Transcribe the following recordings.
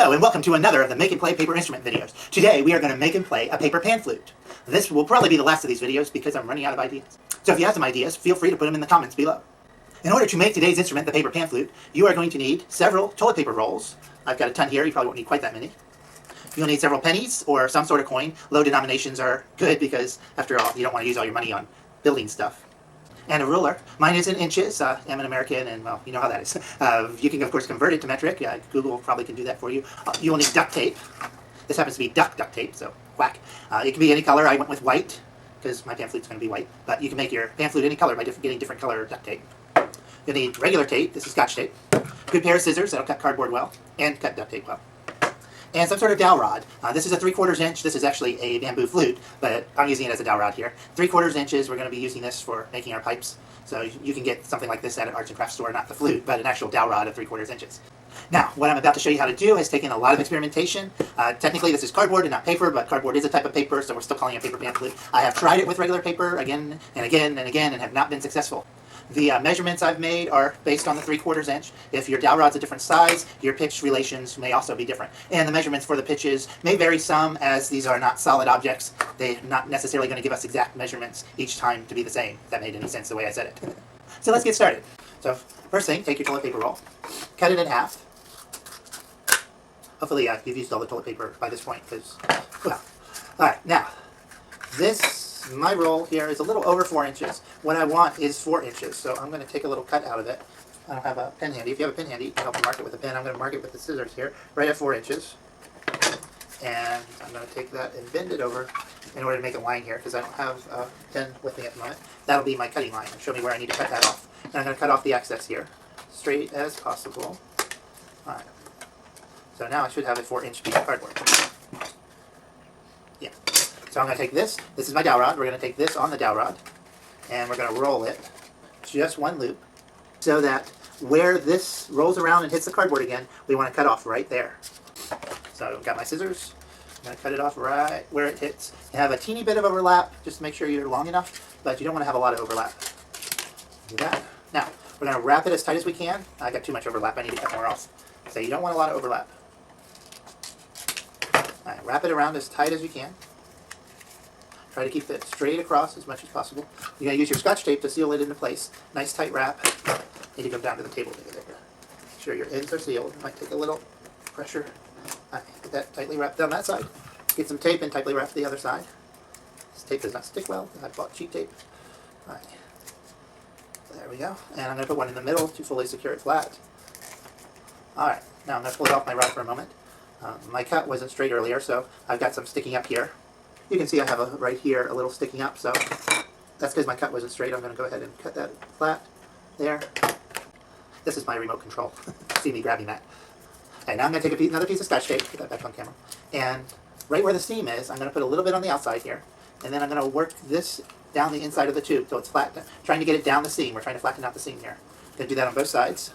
Hello and welcome to another of the Make and Play paper instrument videos. Today we are going to make and play a paper pan flute. This will probably be the last of these videos because I'm running out of ideas. So if you have some ideas, feel free to put them in the comments below. In order to make today's instrument, the paper pan flute, you are going to need several toilet paper rolls. I've got a ton here, you probably won't need quite that many. You'll need several pennies or some sort of coin. Low denominations are good because, after all, you don't want to use all your money on building stuff. And a ruler. Mine is in inches. I'm an American, and well, you know how that is. You can, of course, convert it to metric. Google probably can do that for you. You will need duct tape. This happens to be duck tape, so whack. It can be any color. I went with white because my pan flute's going to be white. But you can make your pan flute any color by getting different color duct tape. You'll need regular tape. This is Scotch tape. Good pair of scissors that'll cut cardboard well and cut duct tape well. And some sort of dowel rod. This is a 3/4 inch. This is actually a bamboo flute, but I'm using it as a dowel rod here. 3/4 inches. We're going to be using this for making our pipes. So you can get something like this at an arts and crafts store, not the flute, but an actual dowel rod of 3/4 inches. Now, what I'm about to show you how to do has taken a lot of experimentation. Technically, this is cardboard and not paper, but cardboard is a type of paper, so we're still calling it a paper pan flute. I have tried it with regular paper again and again and again and have not been successful. The measurements I've made are based on the 3/4 inch. If your dowel rod's a different size, your pitch relations may also be different. And the measurements for the pitches may vary some, as these are not solid objects. They're not necessarily going to give us exact measurements each time to be the same, if that made any sense the way I said it. So let's get started. So first thing, take your toilet paper roll, cut it in half. Hopefully you've used all the toilet paper by this point, because, well. Alright, now, my roll here is a little over 4 inches. What I want is 4 inches, so I'm going to take a little cut out of it. I don't have a pen handy. If you have a pen handy, you can help me mark it with a pen. I'm going to mark it with the scissors here, right at 4 inches. And I'm going to take that and bend it over in order to make a line here, because I don't have a pen with me at the moment. That'll be my cutting line. Show me where I need to cut that off. And I'm going to cut off the excess here, straight as possible. Alright. So now I should have a 4-inch piece of cardboard. Yeah. So I'm going to take this. This is my dowel rod. We're going to take this on the dowel rod, and we're going to roll it just one loop, so that where this rolls around and hits the cardboard again, we want to cut off right there. So I've got my scissors. I'm going to cut it off right where it hits. You have a teeny bit of overlap, just to make sure you're long enough, but you don't want to have a lot of overlap. Do that. Now, we're going to wrap it as tight as we can. I got too much overlap. I need to cut more off. So you don't want a lot of overlap. All right, wrap it around as tight as you can. Try to keep it straight across as much as possible. You're going to use your Scotch tape to seal it into place. Nice tight wrap. Need to go down to the table there. Make sure your ends are sealed. Might take a little pressure. Right, get that tightly wrapped down that side. Get some tape and tightly wrap the other side. This tape does not stick well. I bought cheap tape. All right. There we go. And I'm going to put one in the middle to fully secure it flat. Alright, now I'm going to pull it off my rod for a moment. My cut wasn't straight earlier, so I've got some sticking up here. You can see I have right here a little sticking up, so that's because my cut wasn't straight. I'm going to go ahead and cut that flat there. This is my remote control. See me grabbing that. Okay, now I'm going to take another piece of Scotch tape, put that back on camera, and right where the seam is, I'm going to put a little bit on the outside here, and then I'm going to work this down the inside of the tube so it's flat, trying to get it down the seam. We're trying to flatten out the seam here. Going to do that on both sides.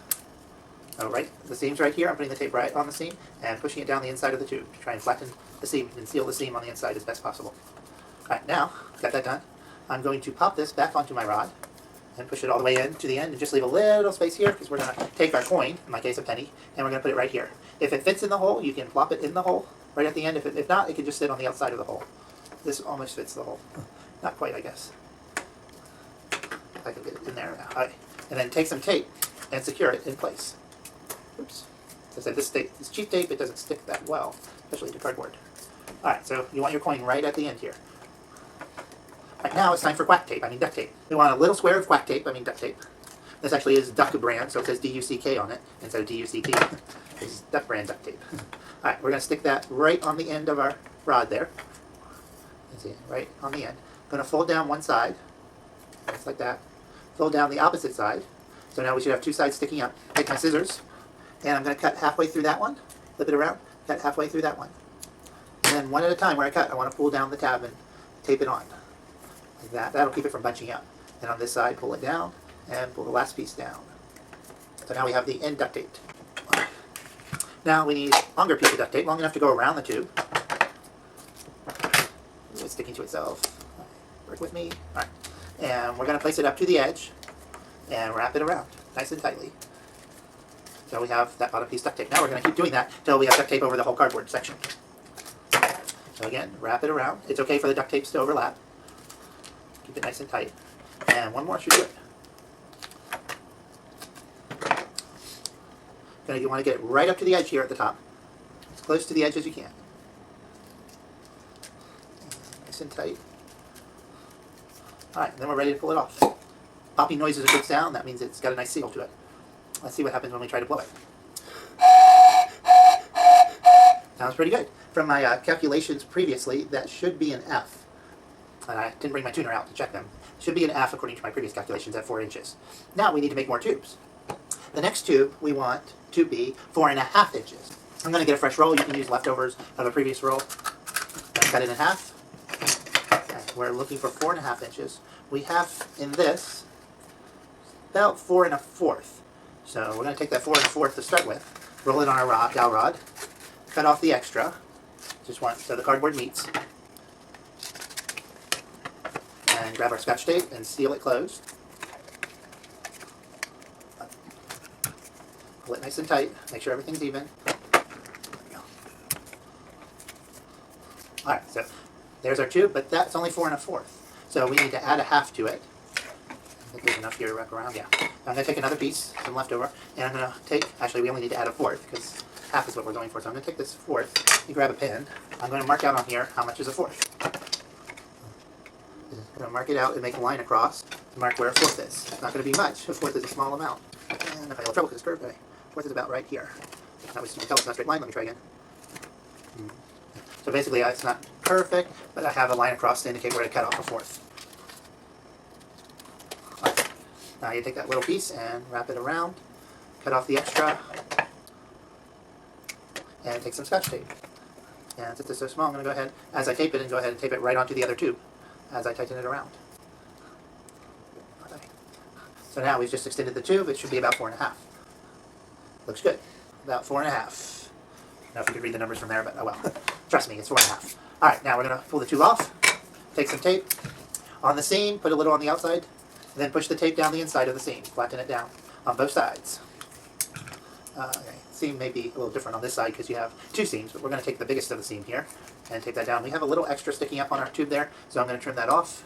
Oh, right, the seam's right here. I'm putting the tape right on the seam and pushing it down the inside of the tube to try and flatten the seam and seal the seam on the inside as best possible. Alright, now, got that done. I'm going to pop this back onto my rod and push it all the way in to the end and just leave a little space here because we're going to take our coin, in my case a penny, and we're going to put it right here. If it fits in the hole, you can plop it in the hole right at the end. If not, it can just sit on the outside of the hole. This almost fits the hole. Not quite, I guess. I can get it in there now. Alright, and then take some tape and secure it in place. Oops. As I said, this cheap tape, it doesn't stick that well, especially to cardboard. Alright, so you want your coin right at the end here. Alright, now it's time for duct tape. We want a little square of duct tape, duct tape. This actually is Duck brand, so it says D-U-C-K on it instead of D-U-C-T. It's Duck brand duct tape. Alright, we're going to stick that right on the end of our rod there. You see, right on the end. I'm going to fold down one side, just like that. Fold down the opposite side. So now we should have two sides sticking up. Take my scissors. And I'm going to cut halfway through that one, flip it around, cut halfway through that one. And then one at a time where I cut, I want to pull down the tab and tape it on. Like that. That'll keep it from bunching up. And on this side, pull it down and pull the last piece down. So now we have the end duct taped. Now we need a longer piece of duct tape, long enough to go around the tube. It's sticking to itself. Work with me. Alright. And we're going to place it up to the edge and wrap it around nice and tightly. So we have that bottom piece duct tape. Now we're going to keep doing that until we have duct tape over the whole cardboard section. So again, wrap it around. It's okay for the duct tapes to overlap. Keep it nice and tight. And one more should do it. You want to get it right up to the edge here at the top. As close to the edge as you can. Nice and tight. Alright, then we're ready to pull it off. Popping noise is a good sound. That means it's got a nice seal to it. Let's see what happens when we try to blow it. Sounds pretty good. From my calculations previously, that should be an F. And I didn't bring my tuner out to check them. It should be an F according to my previous calculations at 4 inches. Now we need to make more tubes. The next tube we want to be 4.5 inches. I'm going to get a fresh roll. You can use leftovers of a previous roll. Cut it in half. Okay, we're looking for 4.5 inches. We have in this about 4 1/4. So we're going to take that 4 1/4 to start with, roll it on our dowel rod, cut off the extra, just one so the cardboard meets, and grab our Scotch tape and seal it closed. Pull it nice and tight, make sure everything's even. Alright, so there's our tube, but that's only 4 1/4. So we need to add a half to it. I think there's enough here to wrap around, yeah. I'm going to take another piece, some leftover, and I'm going to take, actually we only need to add a 1/4 because half is what we're going for. So I'm going to take this 1/4, you grab a pen, I'm going to mark out on here how much is a 1/4. I'm going to mark it out and make a line across to mark where a 1/4 is. It's not going to be much, a 1/4 is a small amount. And if I have a little trouble because it's curved, a 1/4 is about right here. That was, you can tell it's not a straight line, let me try again. So basically it's not perfect, but I have a line across to indicate where to cut off a 1/4. Now you take that little piece and wrap it around, cut off the extra, and take some Scotch tape. And since it's so small, I'm going to go ahead, as I tape it, and go ahead and tape it right onto the other tube as I tighten it around. Okay. So now we've just extended the tube. It should be about 4 1/2. Looks good. About 4 1/2. I don't know if you could read the numbers from there, but oh well. Trust me, it's 4 1/2. Alright, now we're going to pull the tube off, take some tape on the seam, put a little on the outside, and then push the tape down the inside of the seam. Flatten it down on both sides. Okay. Seam may be a little different on this side because you have 2 seams, but we're going to take the biggest of the seam here and tape that down. We have a little extra sticking up on our tube there, so I'm going to trim that off.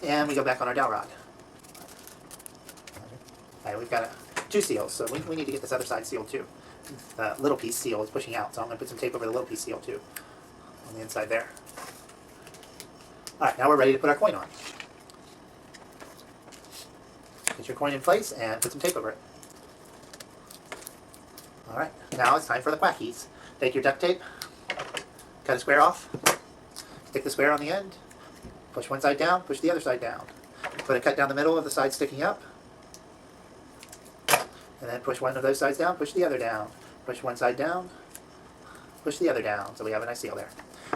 And we go back on our dowel rod. Alright, we've got 2 seals, so we need to get this other side sealed too. The little piece seal is pushing out, so I'm going to put some tape over the little piece seal too on the inside there. Alright, now we're ready to put our coin on. Get your coin in place and put some tape over it. Alright, now it's time for the Wackies. Take your duct tape, cut a square off, stick the square on the end, push one side down, push the other side down. Put a cut down the middle of the side sticking up, and then push one of those sides down, push the other down. Push one side down, push the other down. So we have a nice seal there.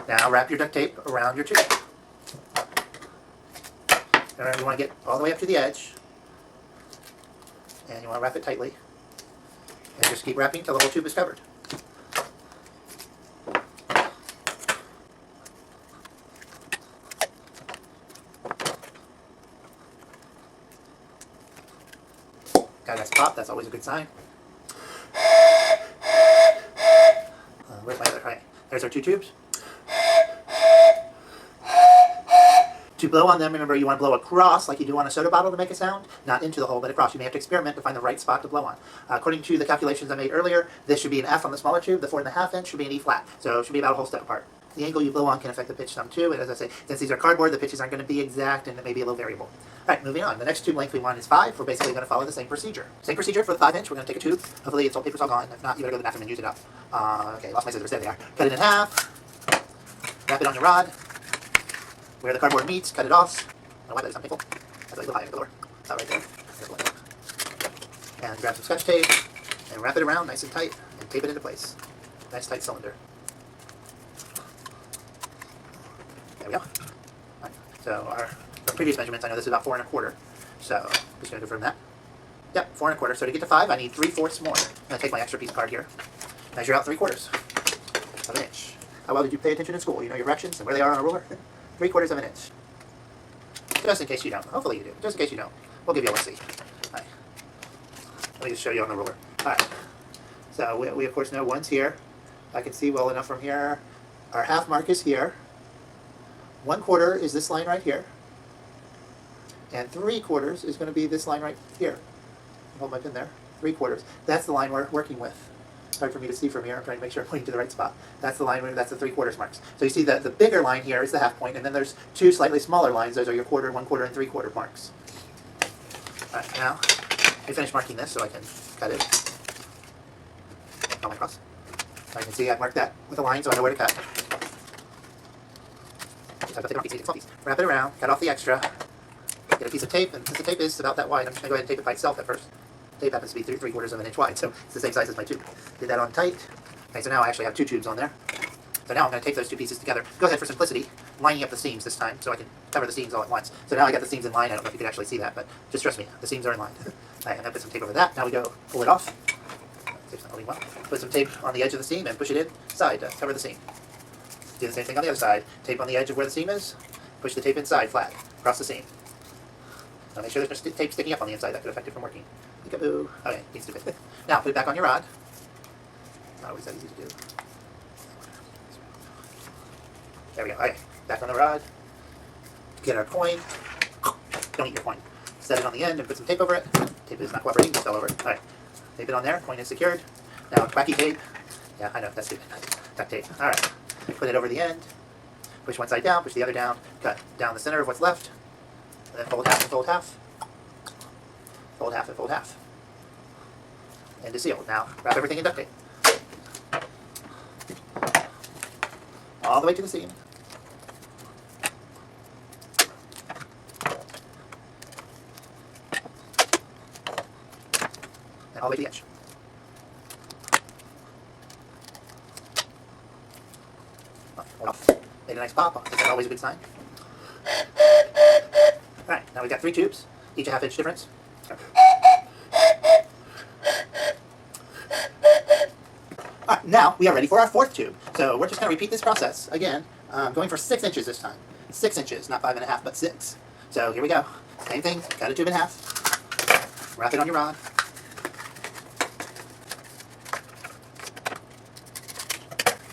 Now wrap your duct tape around your tube. And you want to get all the way up to the edge. And you want to wrap it tightly. And just keep wrapping until the whole tube is covered. Got a nice pop, that's always a good sign. Where's my other? Right, there's our 2 tubes. To blow on them, remember you want to blow across like you do on a soda bottle to make a sound, not into the hole, but across. You may have to experiment to find the right spot to blow on. According to the calculations I made earlier, this should be an F on the smaller tube, the 4 1/2 inch should be an E flat, so it should be about a whole step apart. The angle you blow on can affect the pitch some too, and as I say, since these are cardboard, the pitches aren't going to be exact and it may be a little variable. Alright, moving on. The next tube length we want is 5. We're basically going to follow the same procedure. Same procedure for the 5 inch. We're going to take a tube. Hopefully it's all paper's all gone. If not, you better go to the bathroom and use it up. Okay, lost my scissors. There they are. Cut it in half. Wrap it on your rod. Where the cardboard meets, cut it off. I don't know why that is not painful. That's like the high door. It's not right there. And grab some Scotch tape and wrap it around nice and tight and tape it into place. Nice tight cylinder. There we go. Right. So from previous measurements, I know this is about 4 1/4. So I'm just going to confirm that. Yep, 4 1/4. So to get to 5, I need 3/4 more. I'm going to take my extra piece of card here. Measure out 3/4 of an inch. How well did you pay attention in school? You know your fractions and where they are on a ruler? 3/4 of an inch. Just in case you don't. Hopefully you do. Just in case you don't. We'll give you a let's see. Right. Let me just show you on the ruler. Alright. So we of course know one's here. I can see well enough from here. Our half mark is here. 1/4 is this line right here. And 3/4 is going to be this line right here. Hold my pin there. 3/4. That's the line we're working with. It's hard for me to see from here. I'm trying to make sure I'm pointing to the right spot. That's the line, that's the 3/4 marks. So you see that the bigger line here is the half point, and then there's two slightly smaller lines. Those are your 1/4, 1/4, and 3/4 marks. Alright, now I finish marking this so I can cut it all across. I can see I've marked that with a line so I know where to cut. Wrap it around, cut off the extra, get a piece of tape, and since the tape is about that wide, I'm just going to go ahead and tape it by itself at first. The tape happens to be 3/4 of an inch wide, so it's the same size as my tube. Did that on tight. Okay, so now I actually have two tubes on there. So now I'm going to tape those two pieces together. Go ahead for simplicity, lining up the seams this time so I can cover the seams all at once. So now I got the seams in line. I don't know if you can actually see that, but just trust me, the seams are in line. Alright, I'm going to put some tape over that. Now we go pull it off. Tape's not holding well. Put some tape on the edge of the seam and push it inside to cover the seam. Do the same thing on the other side. Tape on the edge of where the seam is. Push the tape inside flat across the seam. Now make sure there's no tape sticking up on the inside. That could affect it from working. Peekaboo. Okay, needs to fit. Now put it back on your rod. Not always that easy to do. There we go. Okay, back on the rod. Get our coin. Don't eat your coin. Set it on the end and put some tape over it. Tape is not cooperating. Just fell over. All right. Tape it on there. Coin is secured. Now wacky tape. Yeah, I know. That's stupid. Duct tape. All right. Put it over the end. Push one side down. Push the other down. Cut down the center of what's left. And then fold half and fold half. Fold half and fold half. And it's sealed. Now wrap everything in duct tape. All the way to the seam. And all the way to the edge. Off. Made a nice pop. Is that always a good sign? Alright, now we've got 3 tubes, each a half-inch difference. Alright, now we are ready for our 4th tube. So we're just going to repeat this process again, going for 6 inches this time. 6 inches, not 5.5, but 6. So here we go. Same thing, cut a tube in half, wrap it on your rod.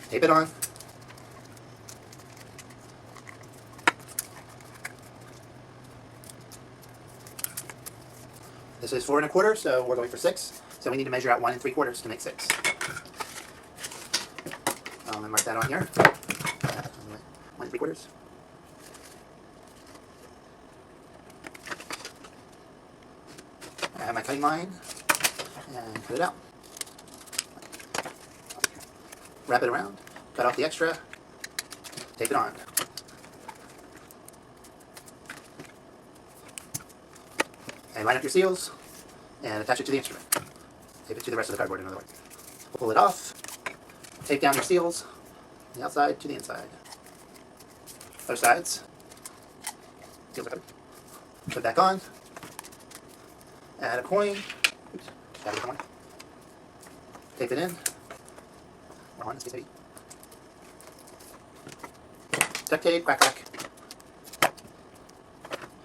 Tape it on. This is 4 1/4, so we're going for 6. So we need to measure out 1 3/4 to make 6. And mark that on here. 1 3/4. I have my cutting line and cut it out. Wrap it around, cut off the extra, tape it on. And line up your seals and attach it to the instrument. Tape it to the rest of the cardboard, in other words. Pull it off, tape down your seals, the outside to the inside. Both sides. Seals are covered. Put it back on. Add a coin. Oops. Add a coin. Tape it in. On, let's see. Duct tape, quack quack.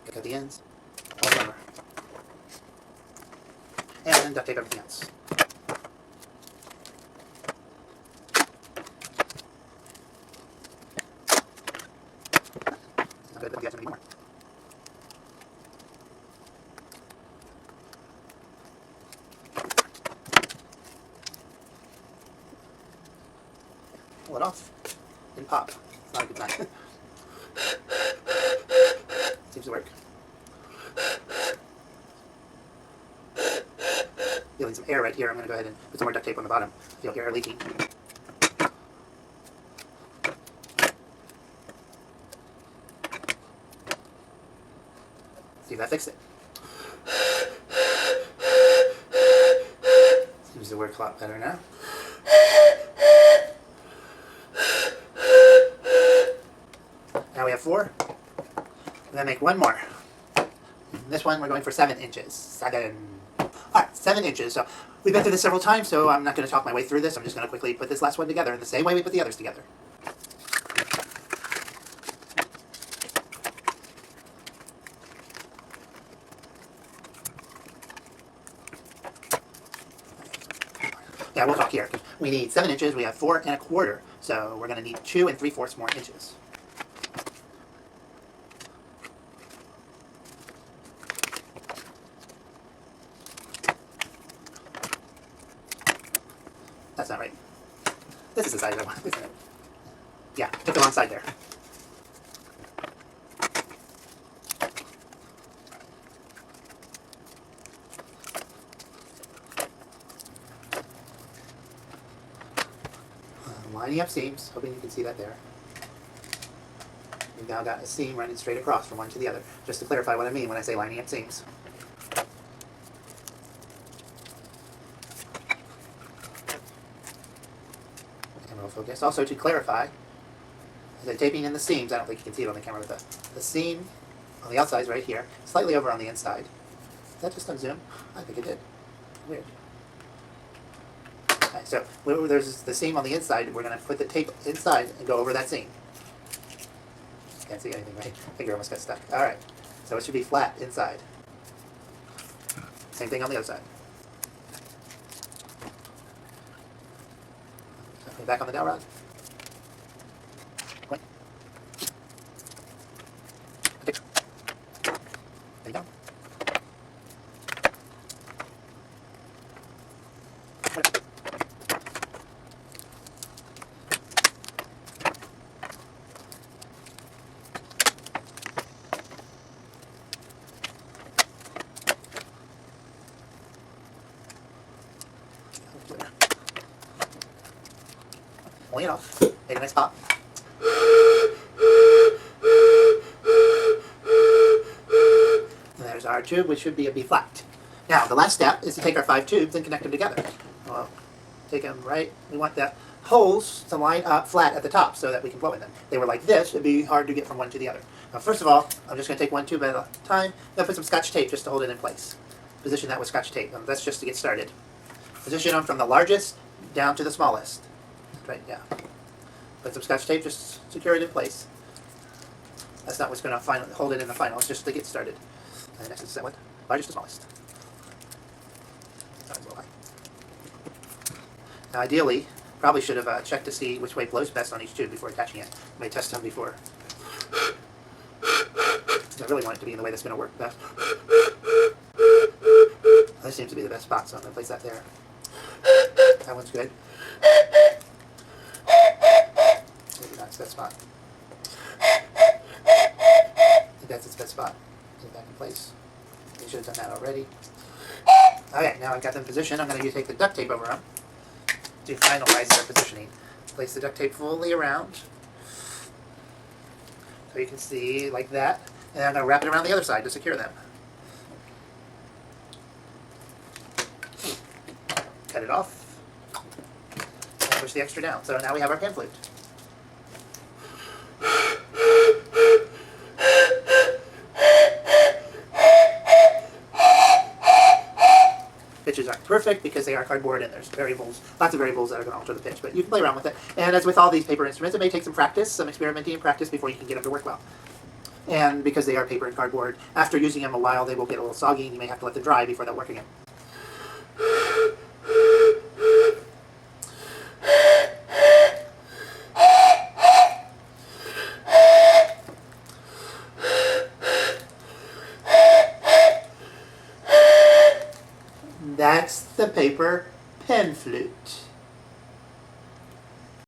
Cut the ends. All over. And then duct tape everything else. Not good, but we got some more. Pull it off and pop. It's not a good sign. Seems to work. Feeling some air right here. I'm going to go ahead and put some more duct tape on the bottom. Feel air leaking. See if that fixed it. Seems to work a lot better now. Now we have 4. We're going to make one more. This one we're going for 7 inches. 7. Alright, 7 inches. So we've been through this several times, so I'm not going to talk my way through this. I'm just going to quickly put this last one together in the same way we put the others together. Yeah, Yeah, we'll talk here. We need 7 inches. We have 4 1/4. So we're going to need 2 3/4 more inches. That's not right. This is the size I want, isn't it? Yeah, took the wrong side there. Lining up seams, hoping you can see that there. We've now got a seam running straight across from one to the other, just to clarify what I mean when I say lining up seams. And we'll focus. Also to clarify, the taping in the seams, I don't think you can see it on the camera, but the seam on the outside is right here, slightly over on the inside. Did that just unzoom? I think it did. Weird. Okay, so there's the seam on the inside. We're going to put the tape inside and go over that seam. Can't see anything, right? Finger almost got stuck. Alright, so it should be flat inside. Same thing on the other side. So back on the dowel rod. Point. There you go. Pulling it off. Make a nice pop. And there's our tube, which should be a B flat. Now, the last step is to take our 5 tubes and connect them together. Well, take them right. We want the holes to line up flat at the top so that we can blow in them. If they were like this, it'd be hard to get from one to the other. Now, first of all, I'm just going to take 1 tube at a time. I'm going to put some Scotch tape just to hold it in place. Position that with Scotch tape. And that's just to get started. Position them from the largest down to the smallest. Right, yeah. Put some Scotch tape, just secure it in place. That's not what's going to hold it in the final, it's just to get started. And next is that one, largest to smallest. Now ideally, probably should have checked to see which way blows best on each tube before attaching it. You may test them before. I really want it to be in the way that's going to work best. This seems to be the best spot, so I'm going to place that there. That one's good. Maybe that's that spot. I think that's its best spot. Get it back in place. You should have done that already. Okay, now I've got them positioned. I'm going to take the duct tape over them to finalize their positioning. Place the duct tape fully around. So you can see like that. And I'm going to wrap it around the other side to secure them. Cut it off. And push the extra down. So now we have our pan flute. Pitches aren't perfect because they are cardboard and there's variables, lots of variables that are going to alter the pitch, but you can play around with it. And as with all these paper instruments, it may take some practice, some experimenting and practice before you can get them to work well. And because they are paper and cardboard, after using them a while, they will get a little soggy and you may have to let them dry before they'll work again. That's the paper pen flute.